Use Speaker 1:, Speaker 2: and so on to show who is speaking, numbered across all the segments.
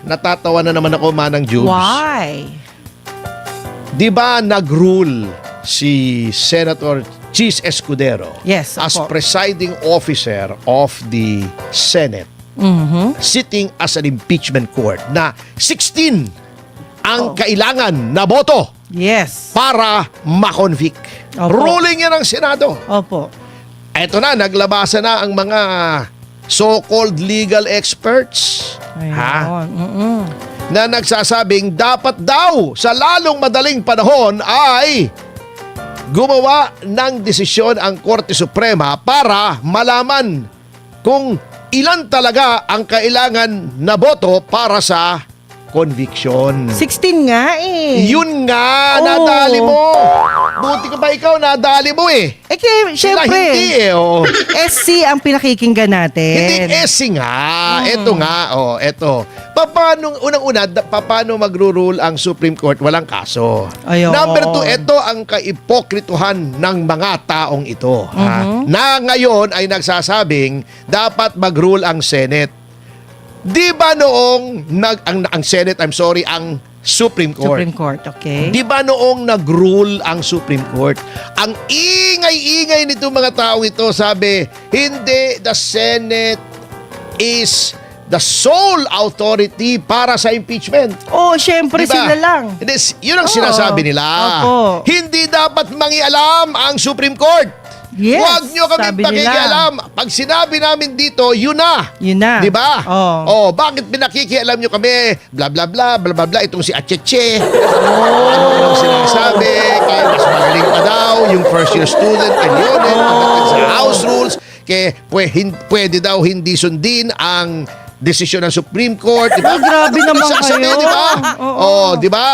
Speaker 1: Natatawa na naman ako, Manang Jubes.
Speaker 2: Why?
Speaker 1: Di ba nag-rule si Senator Chis Escudero
Speaker 2: Yes,
Speaker 1: as
Speaker 2: opo.
Speaker 1: presiding officer of the Senate, sitting as an impeachment court, na 16 ang kailangan na boto
Speaker 2: Yes.
Speaker 1: para ma-convict.
Speaker 2: Opo.
Speaker 1: Ruling yan ng Senado.
Speaker 2: Opo.
Speaker 1: Eto na, naglabasa na ang mga so-called legal experts.
Speaker 2: Ayun.
Speaker 1: Na nagsasabing dapat daw sa lalong madaling panahon ay gumawa ng desisyon ang Korte Suprema para malaman kung ilan talaga ang kailangan na boto para sa conviction.
Speaker 2: 16 nga eh.
Speaker 1: Yun nga,
Speaker 2: Oh.
Speaker 1: nadali mo. Buti ka pa ikaw, nadali mo eh.
Speaker 2: Eh, kaya,
Speaker 1: Sila
Speaker 2: syempre,
Speaker 1: hindi eh. Oh.
Speaker 2: SC ang pinakikinggan natin.
Speaker 1: Hindi SC nga. Ito nga, eto. Paano, unang-una, paano magro-rule ang Supreme Court? Walang kaso.
Speaker 2: Ayun.
Speaker 1: Number 2, ito ang kaipokrituhan ng mga taong ito. Na ngayon ay nagsasabing dapat mag-rule ang Senate. Di ba noong ang Senate, ang Supreme Court.
Speaker 2: Supreme Court, okay.
Speaker 1: Di ba noong nag-rule ang Supreme Court, ang ingay-ingay nito mga tao ito, sabi, hindi, the Senate is the sole authority para sa impeachment.
Speaker 2: Oh, syempre
Speaker 1: Diba?
Speaker 2: sila lang.
Speaker 1: Hindi, yun ang
Speaker 2: Oo.
Speaker 1: sinasabi nila.
Speaker 2: Opo.
Speaker 1: Hindi dapat mangialam ang Supreme Court.
Speaker 2: Yes,
Speaker 1: Huwag nyo kami
Speaker 2: sabi nila.
Speaker 1: pakikialam. Pag sinabi namin dito, yun na.
Speaker 2: Yun na.
Speaker 1: Di ba?
Speaker 2: Oh.
Speaker 1: Bakit pinakikialam nyo kami? Bla bla bla, bla bla bla. Itong si Acheche. Ano sinasabi? Kaya mas magaling pa daw yung first year student kay Lionel. Sa House rules. Kaya pwede daw hindi sundin ang desisyon ng Supreme Court. Di ba?
Speaker 2: Oh, grabe naman
Speaker 1: Sasabi,
Speaker 2: kayo.
Speaker 1: Di ba?
Speaker 2: Oo.
Speaker 1: Di ba?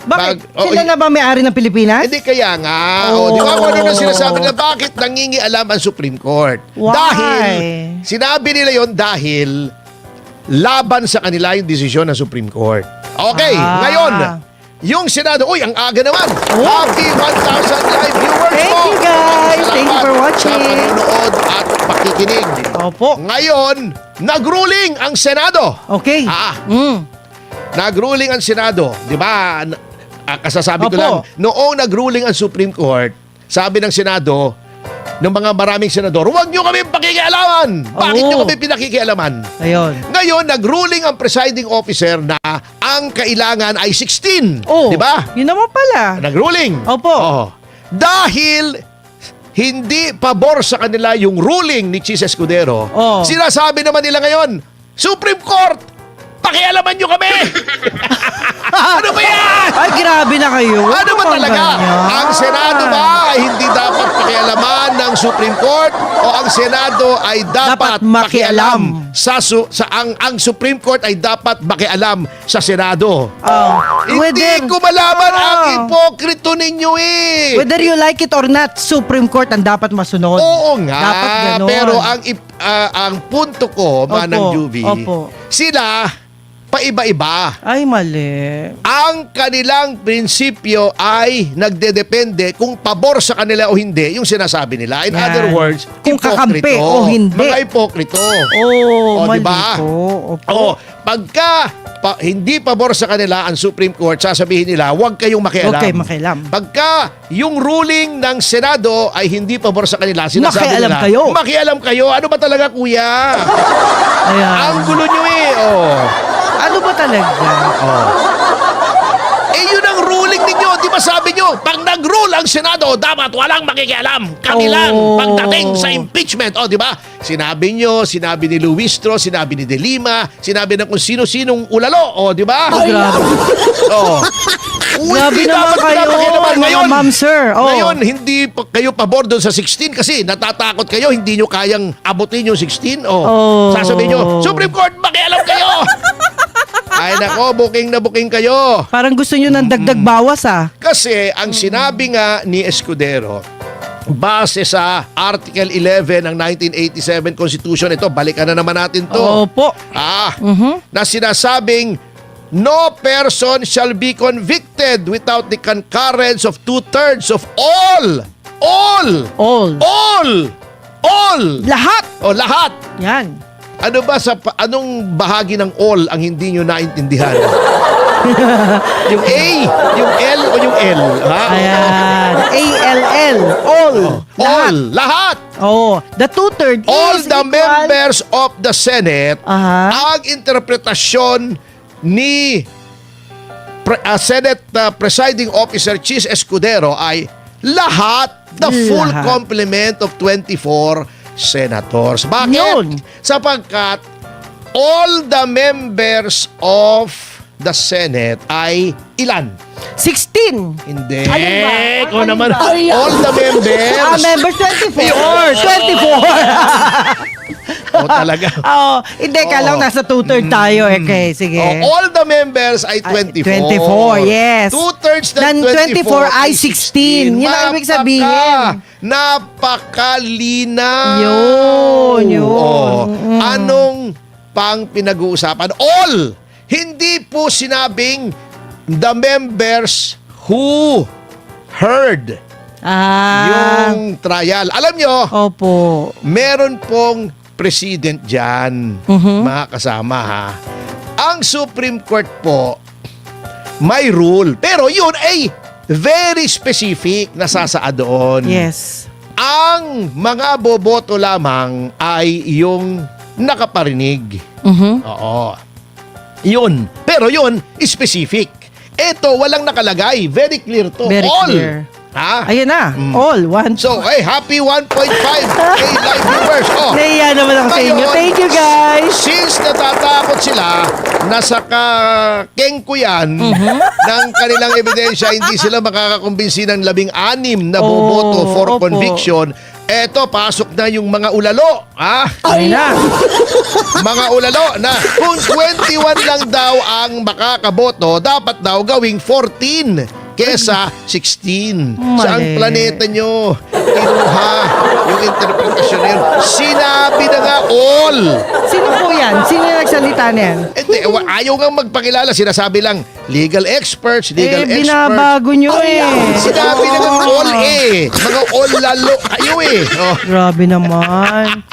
Speaker 2: Bakit? Sila na ba may-ari ng Pilipinas?
Speaker 1: Hindi kaya nga.
Speaker 2: Oh.
Speaker 1: Di ba kung ano na sinasabi nila, bakit nangingialam ang Supreme Court?
Speaker 2: Why?
Speaker 1: Dahil, sinabi nila yon dahil laban sa kanila yung desisyon ng Supreme Court. Okay, ngayon, yung Senado, ang aga naman. Happy 1,000 live viewers
Speaker 2: Thank
Speaker 1: po.
Speaker 2: you, guys. Thank you for watching.
Speaker 1: Sa panonood at pakikinig.
Speaker 2: Opo.
Speaker 1: Ngayon, nagruling ang Senado.
Speaker 2: Okay.
Speaker 1: Nagruling ang Senado, di ba? Kasasabi ko
Speaker 2: Opo.
Speaker 1: lang, noong nagruling ang Supreme Court, sabi ng Senado, ng mga maraming senador, huwag nyo kami pakikialaman. Bakit
Speaker 2: Oo.
Speaker 1: nyo kami pinakikialaman?
Speaker 2: Ayun.
Speaker 1: Ngayon, nagruling ang presiding officer na ang kailangan ay 16.
Speaker 2: Oh.
Speaker 1: Di ba?
Speaker 2: Yun naman pala.
Speaker 1: Nagruling.
Speaker 2: Opo.
Speaker 1: Oo. Dahil hindi pabor sa kanila yung ruling ni Chis Escudero,
Speaker 2: Oh.
Speaker 1: sinasabi naman nila ngayon, Supreme Court, pakialaman nyo kami! Ano ba yan?
Speaker 2: Ay, grabe na kayo.
Speaker 1: Ano ba talaga?
Speaker 2: ganyan?
Speaker 1: Ang Senado ba ay hindi dapat pakialaman ng Supreme Court o ang Senado ay dapat
Speaker 2: Dapat makialam.
Speaker 1: ang Supreme Court ay dapat makialam sa Senado? Hindi
Speaker 2: Whether-
Speaker 1: ko malaman ang
Speaker 2: Oh.
Speaker 1: ipokrito ninyo eh.
Speaker 2: Whether you like it or not, Supreme Court ang dapat masunod.
Speaker 1: Oo nga.
Speaker 2: Dapat ganon.
Speaker 1: Pero ang punto ko, Manang Juvie,
Speaker 2: Opo.
Speaker 1: sila paiba-iba.
Speaker 2: Ay, mali.
Speaker 1: Ang kanilang prinsipyo ay nagdedepende kung pabor sa kanila o hindi yung sinasabi nila. In
Speaker 2: Yan.
Speaker 1: other words,
Speaker 2: Kung kakampi
Speaker 1: ipokrito.
Speaker 2: o hindi.
Speaker 1: Mga ipokrito.
Speaker 2: Oh,
Speaker 1: O,
Speaker 2: mali
Speaker 1: diba?
Speaker 2: po. Opo.
Speaker 1: Oo, pagka hindi pabor sa kanila ang Supreme Court, sasabihin nila, huwag kayong makialam.
Speaker 2: Huwag kayong makialam.
Speaker 1: Pagka yung ruling ng Senado ay hindi pabor sa kanila, sinasabi
Speaker 2: Makialam
Speaker 1: nila,
Speaker 2: kayo.
Speaker 1: makialam kayo. Ano ba talaga, kuya?
Speaker 2: Ayan.
Speaker 1: Ang gulo nyo eh. Oh.
Speaker 2: Ano ba talaga?
Speaker 1: Yun ang ruling ninyo. Di ba sabi nyo, pag nag-rule ang Senado, dapat walang makikialam. Kanilang
Speaker 2: Oh.
Speaker 1: pagdating sa impeachment. Di ba? Sinabi nyo, sinabi ni Luistro, sinabi ni De Lima, sinabi ng kung sino-sinong ulalo. Di ba?
Speaker 2: Grabe. Grabe
Speaker 1: Hindi
Speaker 2: naman
Speaker 1: dapat
Speaker 2: kayo,
Speaker 1: pinapakialaman.
Speaker 2: mga
Speaker 1: Ngayon,
Speaker 2: ma'am, sir. Oh.
Speaker 1: Ngayon, hindi kayo pabor doon sa 16 kasi natatakot kayo, hindi nyo kayang abutin yung 16.
Speaker 2: Oh.
Speaker 1: Sasabihin nyo, Supreme Court, makialam kayo! Ay nako, booking na booking kayo.
Speaker 2: Parang gusto nyo ng dagdag bawas
Speaker 1: Kasi ang sinabi nga ni Escudero, base sa Article 11 ng 1987 Constitution, ito, balikan na naman natin to.
Speaker 2: Opo.
Speaker 1: Na sinasabing, no person shall be convicted without the concurrence of 2/3 of all.
Speaker 2: All.
Speaker 1: Lahat.
Speaker 2: Lahat.
Speaker 1: O lahat.
Speaker 2: Yan.
Speaker 1: Ano ba anong bahagi ng all ang hindi nyo naintindihan? Yung A, yung L o yung L? Ha?
Speaker 2: Ayan. A-L-L. All.
Speaker 1: All, lahat.
Speaker 2: Oh, the two-third
Speaker 1: All
Speaker 2: is
Speaker 1: the
Speaker 2: equal.
Speaker 1: members of the Senate,
Speaker 2: Aha.
Speaker 1: ang interpretasyon ni Senate Presiding Officer Chis Escudero ay lahat, the full
Speaker 2: Lahat.
Speaker 1: complement of 24 senators. Bakit?
Speaker 2: Yun.
Speaker 1: Sapagkat all the members of the Senate ay ilan?
Speaker 2: 16.
Speaker 1: Hindi.
Speaker 2: Alin ba?
Speaker 1: Ikaw
Speaker 2: Alin
Speaker 1: naman.
Speaker 2: ba?
Speaker 1: All the members.
Speaker 2: Members 24. 24.
Speaker 1: Oh, talaga.
Speaker 2: Oh, hindi ka lang nasa two-third tayo. Okay, sige.
Speaker 1: Oh, all the members ay 24.
Speaker 2: 24, yes.
Speaker 1: Two-thirds ng
Speaker 2: Ng 24 ay 16. Yun ang ibig sabihin.
Speaker 1: Napakalinaw.
Speaker 2: Yun.
Speaker 1: Oh, anong pang pinag-uusapan? All. Hindi po sinabing the members who heard yung trial. Alam nyo,
Speaker 2: Opo.
Speaker 1: meron pong president dyan, mga kasama ha. Ang Supreme Court po, may rule. Pero yun ay very specific na sasaad doon.
Speaker 2: Yes.
Speaker 1: Ang mga boboto lamang ay yung nakaparinig. Oo. Yun. Pero yun, specific. Ito, walang nakalagay. Very clear to.
Speaker 2: Very
Speaker 1: All.
Speaker 2: clear.
Speaker 1: Ha?
Speaker 2: Ayun na. All. One.
Speaker 1: So, happy 1.5K live viewers. Oh,
Speaker 2: Naiya naman ako sa inyo.
Speaker 1: ngayon,
Speaker 2: Thank you, guys.
Speaker 1: Since natatakot sila, nasa kakengko yan ng kanilang ebidensya, hindi sila makakakumbinsi ng 16 na boboto for
Speaker 2: opo.
Speaker 1: conviction. Eto, pasok na yung mga ulalo.
Speaker 2: Ayun na.
Speaker 1: Mga ulalo na kung 21 lang daw ang makakaboto, dapat daw gawing 14 kesa 16. Saang
Speaker 2: Mali.
Speaker 1: planeta nyo kinuha yung interpretasyon na yun? Sinabi na nga all.
Speaker 2: Sino po yan? Sino yung nagsalita niyan?
Speaker 1: Hindi, ayaw nga magpakilala. Sinasabi lang, legal experts.
Speaker 2: Binabago nyo
Speaker 1: Sinabi na nga all mga all lalo kayo Oh.
Speaker 2: Grabe naman.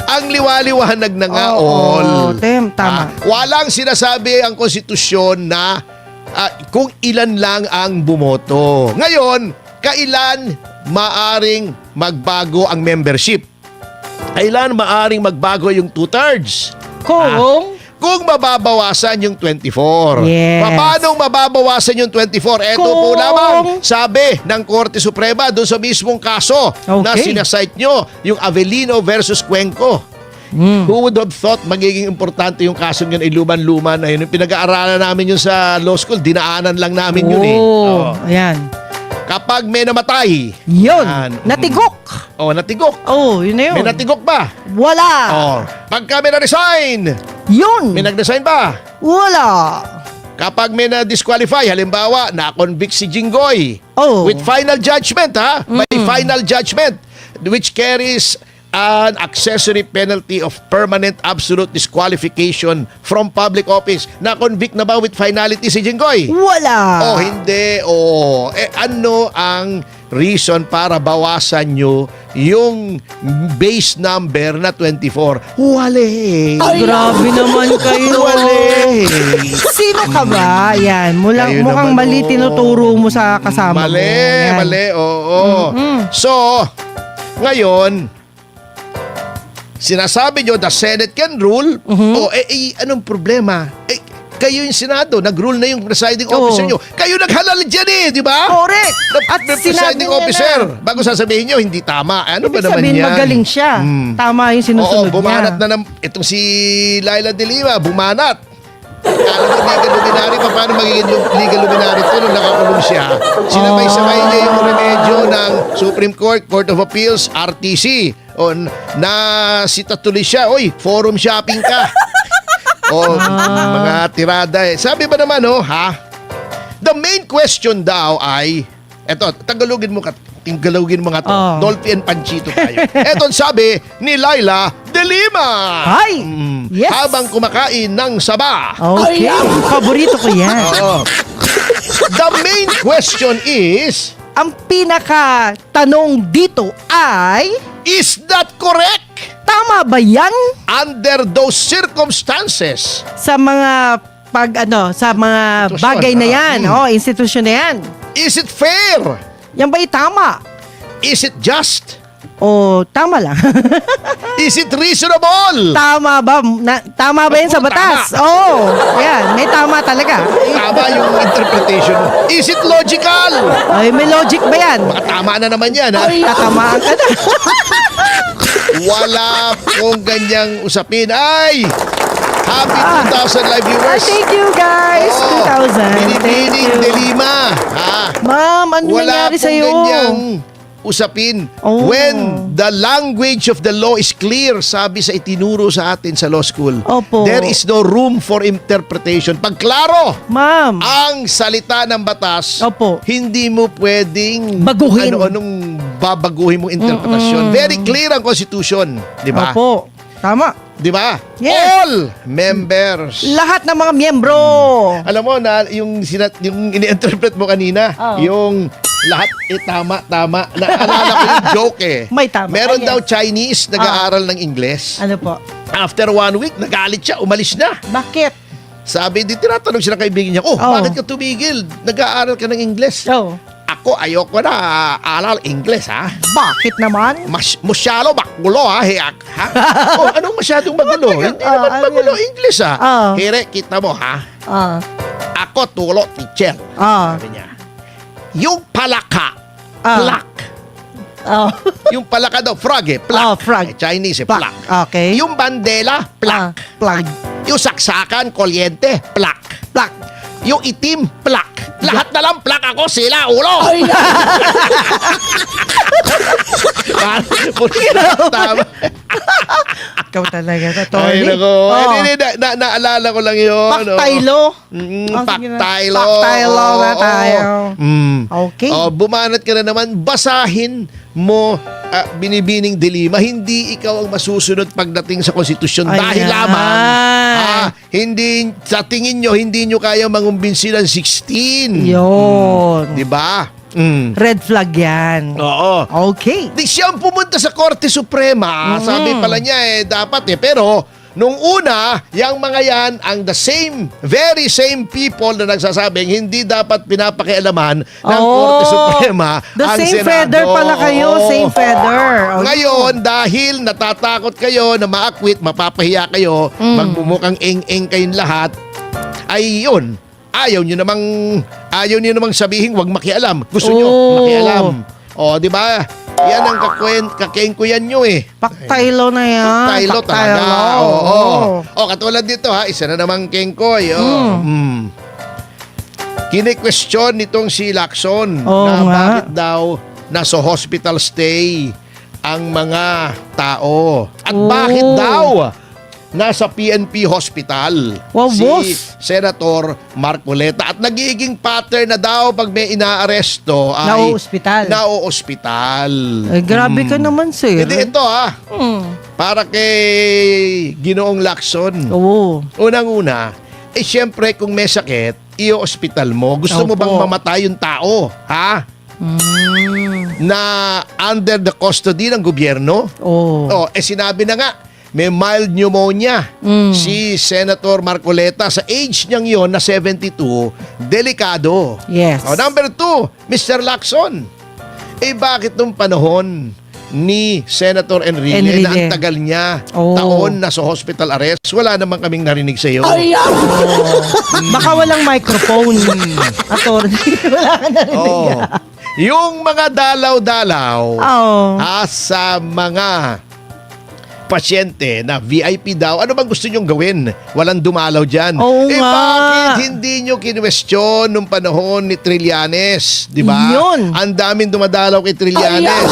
Speaker 1: Ang liwaliwanag na nga
Speaker 2: Oo,
Speaker 1: all.
Speaker 2: tama.
Speaker 1: Walang sinasabi ang konstitusyon na kung ilan lang ang bumoto. Ngayon, kailan maaring magbago ang membership? Kailan maaring magbago yung two-thirds? Kung mababawasan yung 24.
Speaker 2: Yes.
Speaker 1: Paano mababawasan yung 24? Ito po lamang sabi ng Korte Suprema doon sa mismong kaso na sinasite nyo, yung Avellino versus Cuenco. Who would have thought magiging importante yung kaso yun ay luman-luman na yun. Yung pinag-aaralan namin yun sa law school, dinaanan lang namin yun
Speaker 2: Ayan.
Speaker 1: Kapag may namatay.
Speaker 2: Yun.
Speaker 1: Yan.
Speaker 2: Natigok.
Speaker 1: Natigok.
Speaker 2: Yun na yun.
Speaker 1: May natigok ba?
Speaker 2: Wala.
Speaker 1: Pagka may na-resign.
Speaker 2: Yun.
Speaker 1: May nag-resign ba?
Speaker 2: Wala.
Speaker 1: Kapag may na-disqualify, halimbawa, na-convict si Jinggoy. With final judgment, May final judgment which carries an accessory penalty of permanent absolute disqualification from public office. Na-convict na ba with finality si Jinggoy?
Speaker 2: Wala.
Speaker 1: Hindi. Ano ang reason para bawasan nyo yung base number na 24? Wale.
Speaker 2: Grabe naman kayo.
Speaker 1: Wale.
Speaker 2: Sino ka ba? Yan.
Speaker 1: Kayo
Speaker 2: Mukhang
Speaker 1: naman,
Speaker 2: mali tinuturo mo sa kasama mo. Yan.
Speaker 1: Mali. Oo. So, ngayon, sinasabi nyo, the Senate can rule. Anong problema? Kayo yung Senado, nag-rule na yung presiding officer nyo. Kayo naghalal dyan di ba?
Speaker 2: Correct. At
Speaker 1: The presiding officer. Bago sasabihin nyo, hindi tama. Ano ba
Speaker 2: Ibig
Speaker 1: naman
Speaker 2: sabihin,
Speaker 1: yan?
Speaker 2: magaling siya. Tama yung sinusunod
Speaker 1: bumanat
Speaker 2: niya.
Speaker 1: na itong si Laila de Lima, bumanat. Kala ko legal luminary pa, paano magiging legal luminary ito nung nakakulong siya? Sinabay-sabay niya yung remedyo ng Supreme Court, Court of Appeals, RTC. Na sita tuloy siya, forum shopping ka. Mga tirada Sabi ba naman, the main question daw ay, eto, Tagalogin mo nga to. Dolphy and Panchito tayo. Eto sabi ni Laila de Lima.
Speaker 2: Hi! Yes.
Speaker 1: Habang kumakain ng saba.
Speaker 2: Okay. Paborito ko yan.
Speaker 1: The main question is,
Speaker 2: Ang pinaka tanong dito ay,
Speaker 1: is that correct?
Speaker 2: tama Tama ba yan?
Speaker 1: Under those circumstances,
Speaker 2: Sa mga sa mga
Speaker 1: Institusyon,
Speaker 2: bagay na yan, institusyon na yan.
Speaker 1: is it fair?
Speaker 2: Yan ba'y tama?
Speaker 1: Is it just?
Speaker 2: O tama lang?
Speaker 1: Is it reasonable?
Speaker 2: Tama ba? Tama ba yan sa batas? Oo. Yan, may tama talaga.
Speaker 1: Tama yung interpretation mo. Is it logical?
Speaker 2: Ay, may logic ba yan?
Speaker 1: Baka tama na naman yan, ha?
Speaker 2: Tatamaan ka na.
Speaker 1: Wala pong ganyang usapin. Ay! Happy 2,000 live viewers.
Speaker 2: Thank you guys. 2,000. Thank
Speaker 1: Binibining
Speaker 2: you.
Speaker 1: de Lima. Ha?
Speaker 2: Ma'am, ano
Speaker 1: Wala
Speaker 2: nangyari
Speaker 1: pong
Speaker 2: sa'yo?
Speaker 1: ganyang usapin.
Speaker 2: Oh.
Speaker 1: When the language of the law is clear, sabi sa itinuro sa atin sa law school,
Speaker 2: Opo.
Speaker 1: there is no room for interpretation. Pag klaro
Speaker 2: Ma'am.
Speaker 1: ang salita ng batas,
Speaker 2: Opo.
Speaker 1: hindi mo pwedeng
Speaker 2: Baguhin.
Speaker 1: anong babaguhin mong interpretasyon. Very clear ang Constitution, di ba?
Speaker 2: Opo. Tama.
Speaker 1: Di ba?
Speaker 2: Yes.
Speaker 1: All members.
Speaker 2: Lahat ng mga miyembro.
Speaker 1: Alam mo na yung ini-interpret mo kanina,
Speaker 2: Oh.
Speaker 1: yung lahat tama. Naalala ko yung joke eh.
Speaker 2: May tama.
Speaker 1: Meron
Speaker 2: Yes.
Speaker 1: daw Chinese nag-aaral ng Ingles.
Speaker 2: Ano po?
Speaker 1: After 1 week, nagalit siya, umalis na.
Speaker 2: Bakit?
Speaker 1: Sabi, di tinatanong siya ng kaibigan niya, bakit ka tumigil? Nag-aaral ka ng Ingles.
Speaker 2: Oh.
Speaker 1: Ako, ayoko na aral Ingles, ha?
Speaker 2: Bakit naman?
Speaker 1: Masyalo makulo, ha? Heak, ha? Anong masyadong magulo? Hindi naman
Speaker 2: ano
Speaker 1: magulo
Speaker 2: yan?
Speaker 1: English, ha?
Speaker 2: Oh.
Speaker 1: Hire, kita mo, ha?
Speaker 2: Ah.
Speaker 1: Ako, tulo, teacher.
Speaker 2: Ah.
Speaker 1: Sabi niya. Yung palaka,
Speaker 2: Ah.
Speaker 1: plak.
Speaker 2: Oh.
Speaker 1: Yung palaka daw, frog eh, plak.
Speaker 2: Oh, frog.
Speaker 1: Chinese eh,
Speaker 2: Plak.
Speaker 1: plak.
Speaker 2: Okay.
Speaker 1: Yung bandela, plak.
Speaker 2: Plug.
Speaker 1: Yung saksakan, kuryente, plak.
Speaker 2: Plak.
Speaker 1: Yung itim, plak. Lahat na lang plak ako, sila, ulo. Tama.
Speaker 2: Ikaw talaga. Totoo.
Speaker 1: Ay, nako.
Speaker 2: Oh.
Speaker 1: Hindi, naalala ko lang yun.
Speaker 2: Paktaylo.
Speaker 1: Paktaylo.
Speaker 2: Paktaylo na
Speaker 1: Oo.
Speaker 2: tayo. Okay.
Speaker 1: Bumanat ka na naman. Basahin mo binibining dilima. Hindi ikaw ang masusunod pagdating sa konstitusyon. Dahil
Speaker 2: Ayan.
Speaker 1: lamang hindi, sa tingin nyo, hindi nyo kaya mangumbinsi ng 16.
Speaker 2: Yun.
Speaker 1: Di ba?
Speaker 2: Red flag yan.
Speaker 1: Oo.
Speaker 2: Okay.
Speaker 1: Di siya ang pumunta sa Korte Suprema. Sabi pala niya dapat pero nung una, yung mga yan ang very same people na nagsasabing hindi dapat pinapakialaman ng Korte Suprema
Speaker 2: The
Speaker 1: ang
Speaker 2: same
Speaker 1: Senado.
Speaker 2: feather pala kayo.
Speaker 1: Oo.
Speaker 2: Same feather. Okay.
Speaker 1: Ngayon, dahil natatakot kayo na ma-acquit, mapapahiya kayo, magmumukhang eng-eng kayong lahat, ay yun. Ayaw nyo namang sabihin wag makialam. Gusto nyo makialam. O, di ba? Yan ang kakengkuyan nyo eh.
Speaker 2: Paktaylo na yan.
Speaker 1: Paktaylo talaga. Oo. Katulad dito ha, isa na namang kengkoy. Kini-question nitong si Lacson
Speaker 2: Oo
Speaker 1: na
Speaker 2: nga.
Speaker 1: bakit daw nasa hospital stay ang mga tao. At bakit daw nasa PNP Hospital
Speaker 2: Wow,
Speaker 1: si
Speaker 2: boss.
Speaker 1: Senator Marcoleta. At nagiging pattern na daw pag may inaaresto ay
Speaker 2: Nauospital.
Speaker 1: Nauospital.
Speaker 2: Ay, grabe ka naman, sir.
Speaker 1: Hindi ito para kay Ginoong Lacson.
Speaker 2: Oo.
Speaker 1: Unang-una, syempre kung may sakit, i-hospital mo. Gusto mo
Speaker 2: Opo.
Speaker 1: bang mamatay yung tao? Ha? Na under the custody ng gobyerno?
Speaker 2: Oo.
Speaker 1: Sinabi na nga, may mild pneumonia. Si Senator Marcoleta, sa age niyang yon na 72, delikado.
Speaker 2: Yes.
Speaker 1: Number 2, Mr. Lacson. Bakit nung panahon ni Senator Enrile na ang tagal niya taon na sa hospital arrest, wala naman kaming narinig sa iyo.
Speaker 2: Baka walang microphone. Attorney, wala ka narinig.
Speaker 1: Yung mga dalaw-dalaw sa mga pasyente na VIP daw, ano bang gusto nyong gawin? Walang dumalaw dyan.
Speaker 2: Oo nga.
Speaker 1: Bakit hindi nyo kinwestiyon nung panahon ni Trillanes? Di ba?
Speaker 2: Yun.
Speaker 1: Ang daming dumadalaw kay Trillanes.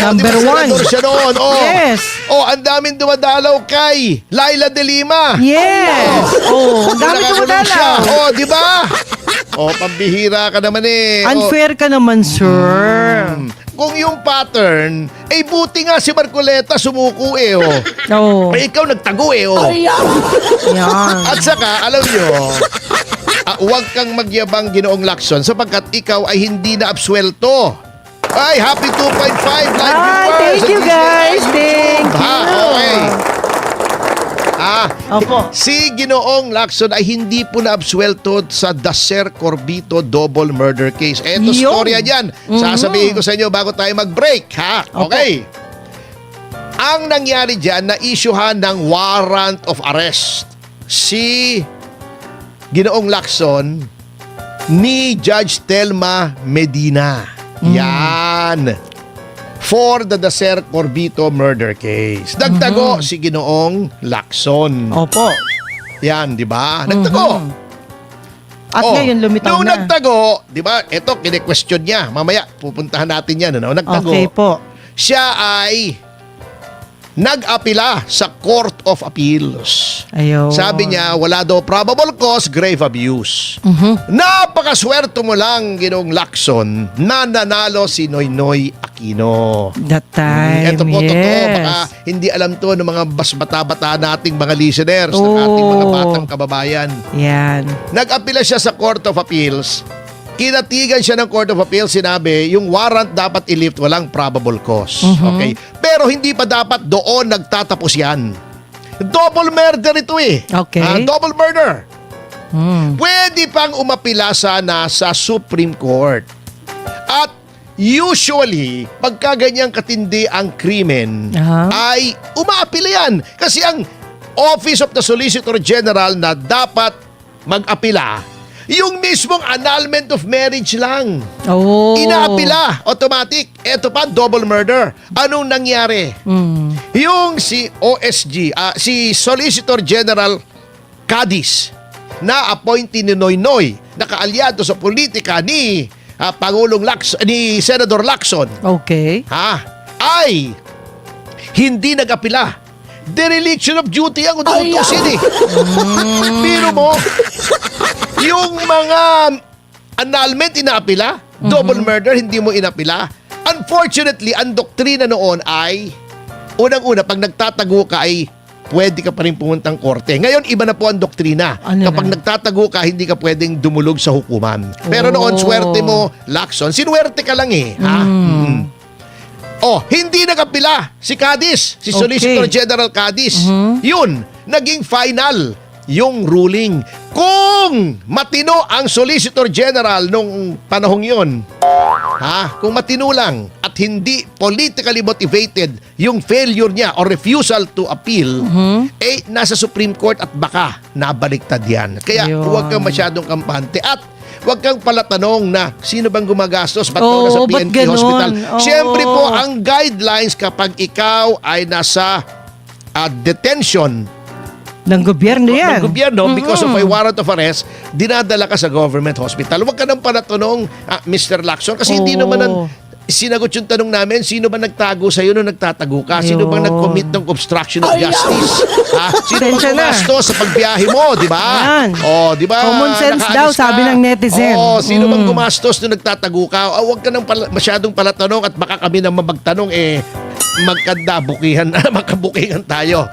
Speaker 2: Number
Speaker 1: Di ba,
Speaker 2: one.
Speaker 1: senador siya noon?
Speaker 2: Yes.
Speaker 1: Ang daming dumadalaw kay Laila de Lima.
Speaker 2: Yes. Ang dami
Speaker 1: Nakakulong siya.
Speaker 2: dumudalaw.
Speaker 1: Di ba? Pambihira ka naman eh.
Speaker 2: Unfair ka naman, sir.
Speaker 1: Kung yung pattern, buti nga si Marcoleta sumuko
Speaker 2: Oo.
Speaker 1: ikaw nagtago
Speaker 2: Yan.
Speaker 1: At saka, alam nyo, huwag kang magyabang Ginoong Lacson sapagkat ikaw ay hindi na absuelto. Ay, happy 2.5 live
Speaker 2: Ay,
Speaker 1: viewers.
Speaker 2: thank you,
Speaker 1: sa
Speaker 2: guys.
Speaker 1: YouTube.
Speaker 2: Thank
Speaker 1: Ha,
Speaker 2: you.
Speaker 1: okay.
Speaker 2: Opo.
Speaker 1: Si Ginoong Lacson ay hindi po naabsuelto sa Dacer Corbito double murder case. Eto
Speaker 2: Yun.
Speaker 1: storya dyan. Sasabihin ko sa inyo bago tayo mag-break, ha?
Speaker 2: Opo.
Speaker 1: Okay. Ang nangyari dyan, na-issuehan ng warrant of arrest si Ginoong Lacson ni Judge Telma Medina. Yan. For the Dacer Corbito murder case. Nagtago si Ginoong Lacson.
Speaker 2: Opo.
Speaker 1: Yan, di ba? Nagtago.
Speaker 2: At ngayon lumitaw
Speaker 1: nung
Speaker 2: na.
Speaker 1: nagtago, di ba, ito, kine-question niya. Mamaya, pupuntahan natin yan. Ano? Nagtago.
Speaker 2: Okay po.
Speaker 1: Siya ay nag-apila sa Court of Appeals.
Speaker 2: Ayun.
Speaker 1: Sabi niya, wala daw probable cause, grave abuse. Napakaswerto mo lang, Ginoong Lacson, na nanalo si Noynoy Aquino.
Speaker 2: That time,
Speaker 1: Ito po,
Speaker 2: yes.
Speaker 1: totoo. Baka hindi alam to ng mga bata-bata nating mga listeners, ng ating mga
Speaker 2: Oh.
Speaker 1: batang kababayan.
Speaker 2: Yan.
Speaker 1: Nag-apila siya sa Court of Appeals. Kinatigan siya ng Court of Appeals, sinabi, yung warrant dapat i-lift, walang probable cause. Okay? Pero hindi pa dapat doon nagtatapos yan. Double murder ito eh.
Speaker 2: Okay.
Speaker 1: Double murder.
Speaker 2: Hmm.
Speaker 1: Pwede pang umapila sana sa Supreme Court. At usually, pagka ganyang katindi ang krimen, ay umaapila yan. Kasi ang Office of the Solicitor General na dapat mag-apila, yung mismong annulment of marriage lang.
Speaker 2: Oh.
Speaker 1: Inaapila, automatic. Ito pa, double murder. Anong nangyari?
Speaker 2: Hmm.
Speaker 1: Yung si OSG, si Solicitor General Cadiz, na appointee ni Noynoy, nakaalyado sa politika ni Pangulong Lacson, ni Senador Lacson,
Speaker 2: Okay.
Speaker 1: ay hindi nag-apila. Dereliction of duty ang ututusin eh. Pero mo, yung mga annulment inaapila, double murder hindi mo inapila. Unfortunately, ang doktrina noon ay unang-una, pag nagtatago ka ay pwede ka pa rin pumuntang korte. Ngayon, iba na po ang doktrina.
Speaker 2: Ano
Speaker 1: Kapag
Speaker 2: na?
Speaker 1: nagtatago ka, hindi ka pwedeng dumulog sa hukuman. Pero noon, swerte mo, Lacson, sinuwerte ka lang eh. Ha? Hindi nagapila si Cadiz, si Solicitor General Cadiz. Yun, naging final yung ruling. Kung matino ang Solicitor General nung panahong yun, kung matino lang at hindi politically motivated yung failure niya or refusal to appeal, nasa Supreme Court at baka nabaliktad yan. Kaya
Speaker 2: Ayun.
Speaker 1: huwag kang masyadong kampante at huwag kang palatanong na sino bang gumagastos, ba't daw nasa
Speaker 2: ba't
Speaker 1: PNP
Speaker 2: ganon?
Speaker 1: Hospital.
Speaker 2: Oo.
Speaker 1: Siyempre po, ang guidelines kapag ikaw ay nasa detention
Speaker 2: Ng gobyerno yan.
Speaker 1: ng gobyerno because of a warrant of arrest, dinadala ka sa government hospital. Huwag ka nang palatanong, Mr. Lacson, kasi hindi naman sinagot yung tanong namin, sino ba nagtago sa iyo nung nagtatago ka? Sino bang
Speaker 2: Ayun.
Speaker 1: nag-commit ng obstruction of justice? Sino bang
Speaker 2: Pasensya na.
Speaker 1: gumastos sa pagbiyahe mo, di ba?
Speaker 2: Yan.
Speaker 1: Di ba?
Speaker 2: Common sense
Speaker 1: Nakaalis
Speaker 2: daw,
Speaker 1: ka?
Speaker 2: sabi ng netizen.
Speaker 1: Sino bang gumastos nung nagtatago ka? Huwag ka nang masyadong palatanong at baka kami naman magtanong, magkadabukihan, magkabukihan tayo.